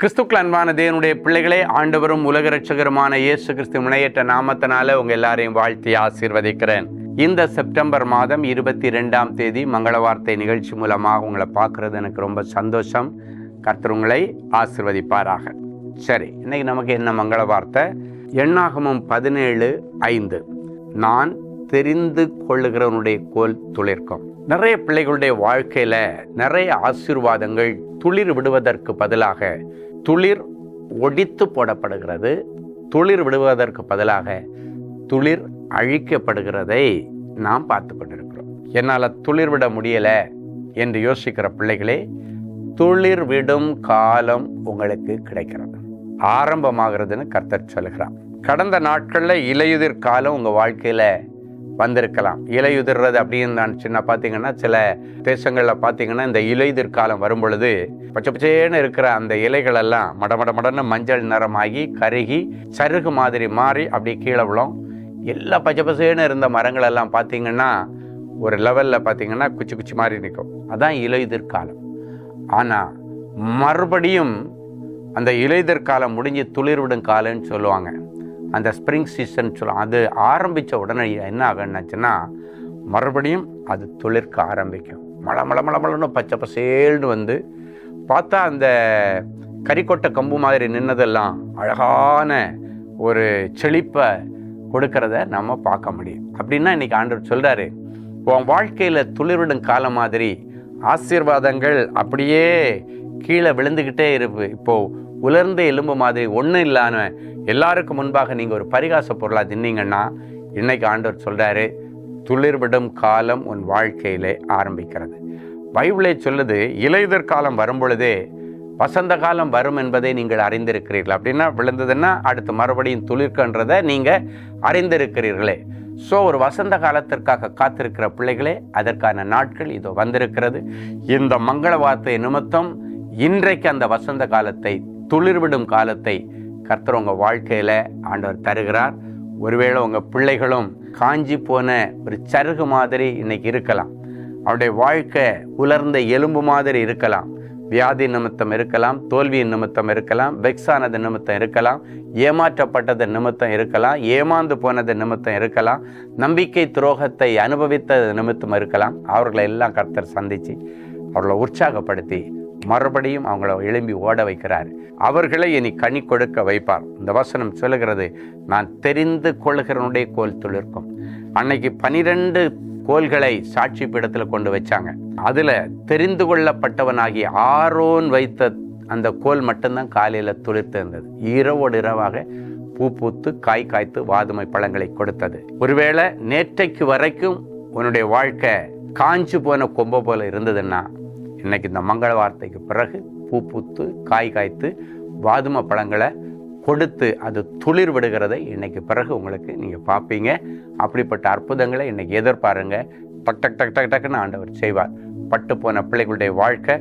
கிறிஸ்துக்கள் அன்பான தேவனுடைய பிள்ளைகளே, ஆண்டவரும் உலக இரட்சகருமான இயேசு கிறிஸ்து முனையற்ற நாமத்தினால உங்க எல்லாரையும் வாழ்த்தி ஆசீர்வதிக்கிறேன். இந்த செப்டம்பர் மாதம் 22ஆம் தேதி மங்கள வார்த்தை நிகழ்ச்சி மூலமாக உங்களை பார்க்கறது எனக்கு ரொம்ப சந்தோஷம். கர்த்தர் உங்களை ஆசீர்வதிப்பாராக. சரி, இன்னைக்கு நமக்கு என்ன மங்கள வார்த்தை? எண்ணாகமம் 17:5. நான் தெரிந்து கொள்ளுகிறவனுடைய கோல் துளிர்க்கும். நிறைய பிள்ளைகளுடைய வாழ்க்கையில நிறைய ஆசீர்வாதங்கள் துளிர் விடுவதற்கு பதிலாக துளிர் ஒடித்து போடப்படுகிறது. துளிர் விடுவதற்கு பதிலாக துளிர் அழிக்கப்படுகிறதை நாம் பார்த்து கொண்டிருக்கிறோம். என்னால் துளிர் விட முடியலை என்று யோசிக்கிற பிள்ளைகளே, துளிர் விடும் காலம் உங்களுக்கு கிடைக்கிறது, ஆரம்பமாகிறதுன்னு கர்த்தர் சொல்கிறார். கடந்த நாட்களில் இலையுதிர் காலம் உங்கள் வாழ்க்கையில் வந்திருக்கலாம். இலையுதிர்றது அப்படின்னு நான் பார்த்தீங்கன்னா சில தேசங்களில் பார்த்தீங்கன்னா இந்த இலையுதிர் காலம் வரும் பொழுது பச்சை பச்சேன்னு இருக்கிற அந்த இலைகளெல்லாம் மடமடன்னு மஞ்சள் நிறமாகி கருகி சருகு மாதிரி மாறி அப்படி கீழே விழும். எல்லா பச்சை பசேன்னு இருந்த மரங்களெல்லாம் பார்த்தீங்கன்னா ஒரு லெவலில் பார்த்தீங்கன்னா குச்சி குச்சி மாதிரி நிற்கும். அதான் இலையுதிர் காலம். ஆனால் மறுபடியும் அந்த இலையுதிர் காலம் முடிஞ்சு துளிர் விடும் காலம்னு சொல்லுவாங்க. அந்த ஸ்ப்ரிங் சீசன் சொல்லுவாங்க. அது ஆரம்பித்த உடனே என்ன ஆகுன்னாச்சுன்னா மறுபடியும் அது துளிர்க்க ஆரம்பிக்கும். மளமளன்னு பச்சை பசேல்னு வந்து பார்த்தா அந்த கறிக்கொட்டை கம்பு மாதிரி நின்னதெல்லாம் அழகான ஒரு செழிப்பை கொடுக்கறத நம்ம பார்க்க முடியும். அப்படின்னா இன்றைக்கி ஆண்டவர் சொல்கிறாரு, உன் வாழ்க்கையில் துளிர்விடும் காலம் மாதிரி ஆசீர்வாதங்கள் அப்படியே கீழே விழுந்துக்கிட்டே இருப்பு. இப்போது உலர்ந்த எலும்பு மாதிரி ஒன்றும் இல்லாம எல்லாருக்கும் முன்பாக நீங்கள் ஒரு பரிகாச பொருளாக தின்னீங்கன்னா இன்னைக்கு ஆண்டவர் சொல்கிறாரு, துளிர்விடும் காலம் உன் வாழ்க்கையிலே ஆரம்பிக்கிறது. பைபிளே சொல்லுது, இலையுதிர் காலம் வரும் பொழுதே வசந்த காலம் வரும் என்பதை நீங்கள் அறிந்திருக்கிறீர்கள். அப்படின்னா விழுந்ததுன்னா அடுத்து மறுபடியும் துளிர்க்கன்றதை நீங்கள் அறிந்திருக்கிறீர்களே. ஸோ ஒரு வசந்த காலத்திற்காக காத்திருக்கிற பிள்ளைகளே, அதற்கான நாட்கள் இதோ வந்திருக்கிறது. இந்த மங்கள வார்த்தை நிமித்தம் இன்றைக்கு அந்த வசந்த காலத்தை, துளிர்விடும் காலத்தை கர்த்தர் உங்கள் வாழ்க்கையில் ஆண்டவர் தருகிறார். ஒருவேளை உங்கள் பிள்ளைகளும் காஞ்சி போன ஒரு சருகு மாதிரி இன்னைக்கு இருக்கலாம். அவருடைய வாழ்க்கை உலர்ந்த எலும்பு மாதிரி இருக்கலாம். வியாதி நிமித்தம் இருக்கலாம், தோல்வியின் நிமித்தம் இருக்கலாம், வெக்ஸானது நிமித்தம் இருக்கலாம், ஏமாற்றப்பட்டது நிமித்தம் இருக்கலாம், ஏமாந்து போனது நிமித்தம் இருக்கலாம், நம்பிக்கை துரோகத்தை அனுபவித்தது நிமித்தம் இருக்கலாம். அவர்களை எல்லாம் கர்த்தர் சந்தித்து அவர்களை உற்சாகப்படுத்தி மறுபடியும் அவங்கள எழும்பி ஓட வைக்கிறார். அவர்களை இனி கனி கொடுக்க வைப்பார். இந்த வசனம் சொல்லுகிறது, நான் தெரிந்து கொள்ளுகிறவனுடைய கோல் துளிர்க்கும். அன்னைக்கு 12 கோல்களை சாட்சி பீடத்தில் கொண்டு வச்சாங்க. அதில் தெரிந்து கொள்ளப்பட்டவனாகிய ஆரோன் வைத்த அந்த கோல் மட்டும்தான் காலையில் துளிர்த்து இருந்தது. இரவோடு இரவாக பூ பூத்து காய் காய்த்து வாதுமை பழங்களை கொடுத்தது. ஒருவேளை நேற்றைக்கு வரைக்கும் உன்னுடைய வாழ்க்கை காஞ்சு போன கொம்பை போல இருந்ததுன்னா இன்னைக்கு இந்த மங்கள வார்த்தைக்கு பிறகு பூ பூத்து காய் காய்த்து வாதுமை பழங்களை கொடுத்து அது துளிர் விடுகிறதை இன்னைக்கு பிறகு உங்களுக்கு நீங்கள் பார்ப்பீங்க. அப்படிப்பட்ட அற்புதங்களை இன்னைக்கு எதிர்பாருங்க. டக் டக் டக் டக் டக்குன்னு ஆண்டவர் செய்வார். பட்டு போன பிள்ளைகளுடைய வாழ்க்கை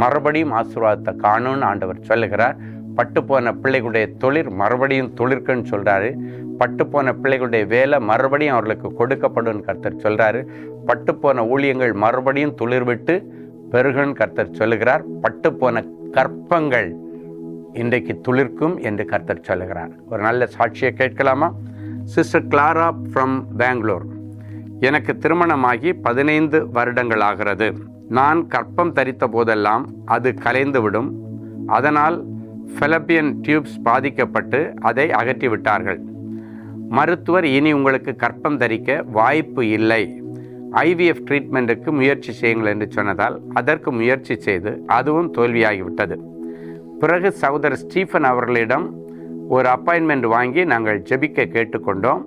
மறுபடியும் ஆசீர்வாதத்தை காணும்னு ஆண்டவர் சொல்லுகிறார். பட்டு போன பிள்ளைகளுடைய தொழில் மறுபடியும் துளிர்க்குன்னு சொல்கிறாரு. பட்டு போன பிள்ளைகளுடைய வேலை மறுபடியும் அவர்களுக்கு கொடுக்கப்படும் கர்த்தர் சொல்கிறாரு. பட்டு போன ஊழியங்கள் மறுபடியும் துளிர் விட்டு பெருகன் கர்த்தர் சொல்லுகிறார். பட்டு போன கற்பங்கள் இன்றைக்கு துளிர்க்கும் என்று கர்த்தர் சொல்லுகிறார். ஒரு நல்ல சாட்சியை கேட்கலாமா? Sister Clara from Bangalore. எனக்கு திருமணமாகி 15 வருடங்கள் ஆகிறது. நான் கற்பம் தரித்த போதெல்லாம் அது கலைந்துவிடும். அதனால் ஃபெலப்பியன் டியூப்ஸ் பாதிக்கப்பட்டு அதை அகற்றி விட்டார்கள். மருத்துவர் இனி உங்களுக்கு கற்பம் தரிக்க வாய்ப்பு இல்லை, ஐவிஎஃப் ட்ரீட்மெண்ட்டுக்கு முயற்சி செய்யுங்கள் என்று சொன்னதால் அதற்கு முயற்சி செய்து அதுவும் தோல்வியாகிவிட்டது. பிறகு சகோதரர் ஸ்டீஃபன் அவர்களிடம் ஒரு அப்பாயின்மெண்ட் வாங்கி நாங்கள் ஜெபிக்க கேட்டுக்கொண்டோம்.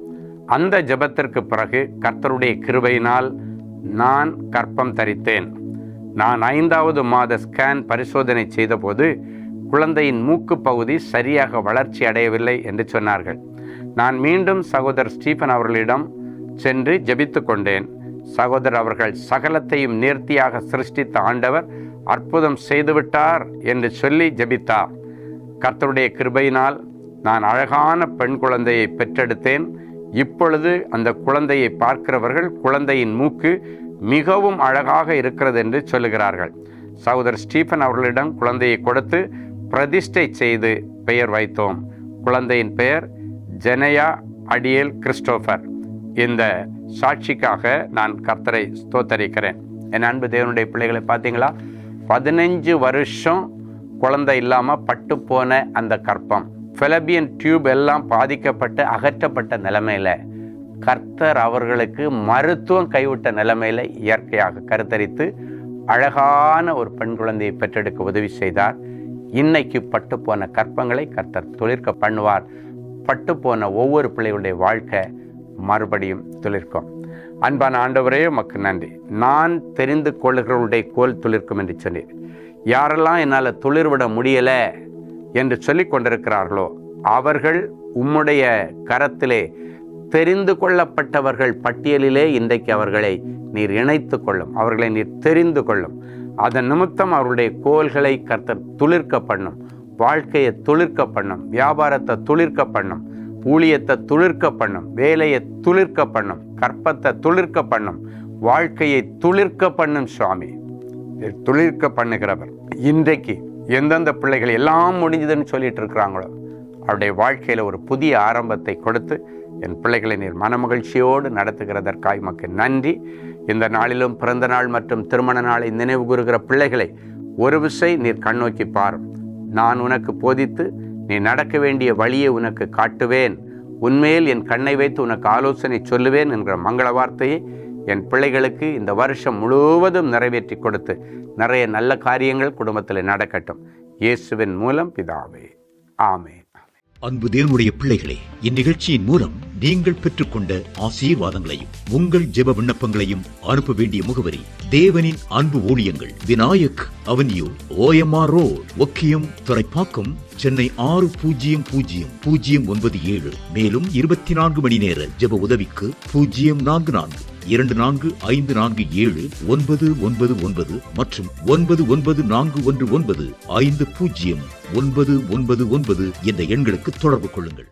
அந்த ஜெபத்திற்கு பிறகு கர்த்தருடைய கிருபையினால் நான் கற்பம் தரித்தேன். நான் 5வது மாத ஸ்கேன் பரிசோதனை செய்தபோது குழந்தையின் மூக்கு பகுதி சரியாக வளர்ச்சி அடையவில்லை என்று சொன்னார்கள். நான் மீண்டும் சகோதரர் ஸ்டீஃபன் அவர்களிடம் சென்று ஜெபித்து கொண்டேன். சகோதரர் அவர்கள் சகலத்தையும் நேர்த்தியாக சிருஷ்டித்த ஆண்டவர் அற்புதம் செய்துவிட்டார் என்று சொல்லி ஜெபித்தார். கர்த்தருடைய கிருபையினால் நான் அழகான பெண் குழந்தையை பெற்றெடுத்தேன். இப்பொழுது அந்த குழந்தையை பார்க்கிறவர்கள் குழந்தையின் மூக்கு மிகவும் அழகாக இருக்கிறது என்று சொல்லுகிறார்கள். சகோதரர் ஸ்டீஃபன் அவர்களிடம் குழந்தையை கொடுத்து பிரதிஷ்டை செய்து பெயர் வைத்தோம். குழந்தையின் பெயர் ஜெனயா அடியேல் கிறிஸ்டோபர். இந்த சாட்சிக்காக நான் கர்த்தரை ஸ்தோத்தரிக்கிறேன். என் அன்பு தேவனுடைய பிள்ளைகளை பார்த்தீங்களா, 15 வருஷம் குழந்தை இல்லாமல் பட்டு போன அந்த கர்ப்பம், ஃபெலபியன் டியூப் எல்லாம் பாதிக்கப்பட்டு அகற்றப்பட்ட நிலைமையில் கர்த்தர் அவர்களுக்கு மருத்துவம் கைவிட்ட நிலைமையில் இயற்கையாக கருத்தரித்து அழகான ஒரு பெண் குழந்தையை பெற்றெடுக்க உதவி செய்தார். இன்னைக்கு பட்டு போன கற்பங்களை கர்த்தர் துளிர்க்க பண்ணுவார். பட்டு போன ஒவ்வொரு பிள்ளைகளுடைய வாழ்க்கை மறுபடியும் துளிர்க்கும். அன்பான ஆண்டவரே, உமக்கு நன்றி. நான் தெரிந்து கொள்ளுகிறவருடைய கோல் துளிர்க்கும் என்று சொன்னீர். யாரெல்லாம் என்னால் துளிர்விட முடியலை என்று சொல்லி கொண்டிருக்கிறார்களோ அவர்கள் உம்முடைய கரத்திலே தெரிந்து கொள்ளப்பட்டவர்கள் பட்டியலிலே இன்றைக்கு அவர்களை நீர் இணைத்து கொள்ளும், அவர்களை நீர் தெரிந்து கொள்ளும். அதன் நிமித்தம் அவருடைய கோல்களை கர்த்தர் துளிர்க்க பண்ணும், வாழ்க்கையை துளிர்க்க பண்ணும், வியாபாரத்தை துளிர்க்க பண்ணும், ஊழியத்தை துளிர்க்க பண்ணும், வேலையை துளிர்க்க பண்ணும், கற்பத்தை துளிர்க்க பண்ணும், வாழ்க்கையை துளிர்க்க பண்ணும். சுவாமி துளிர்க்க பண்ணுகிறவர். இன்றைக்கு எந்தெந்த பிள்ளைகள் எல்லாம் முடிஞ்சதுன்னு சொல்லிட்டு இருக்கிறாங்களோ அவருடைய வாழ்க்கையில் ஒரு புதிய ஆரம்பத்தை கொடுத்து என் பிள்ளைகளை நீர் மனமகிழ்ச்சியோடு நடத்துகிறதற்காய் உமக்கு நன்றி. இந்த நாளிலும் பிறந்த நாள் மற்றும் திருமண நாளை நினைவு கூறுகிற பிள்ளைகளை ஒரு விசை நீர் கண்ணோக்கி பாரும். நான் உனக்கு போதித்து நீ நடக்க வேண்டிய வழியை உனக்கு காட்டுவேன், உன்மேல் என் கண்ணை வைத்து உனக்கு ஆலோசனை சொல்லுவேன் என்கிற மங்கள வார்த்தையை என் பிள்ளைகளுக்கு இந்த வருஷம் முழுவதும் நிறைவேற்றி கொடுத்து நிறைய நல்ல காரியங்கள் குடும்பத்தில் நடக்கட்டும். இயேசுவின் மூலம் பிதாவே, ஆமென். அன்பு தேவனுடைய பிள்ளைகளே, இந்நிகழ்ச்சியின் மூலம் நீங்கள் பெற்றுக்கொண்ட ஆசீர்வாதங்களையும் உங்கள் ஜெப விண்ணப்பங்களையும் அனுப்ப வேண்டிய முகவரி: தேவனின் அன்பு ஊழியங்கள், Vinayak avenue, OMR road, Okkiyam, Thoraipakkam, Chennai 600097. மேலும் 24 மணி நேர ஜெப உதவிக்கு 04424547999 மற்றும் 9941150999 என்ற எண்களுக்கு தொடர்பு கொள்ளுங்கள்.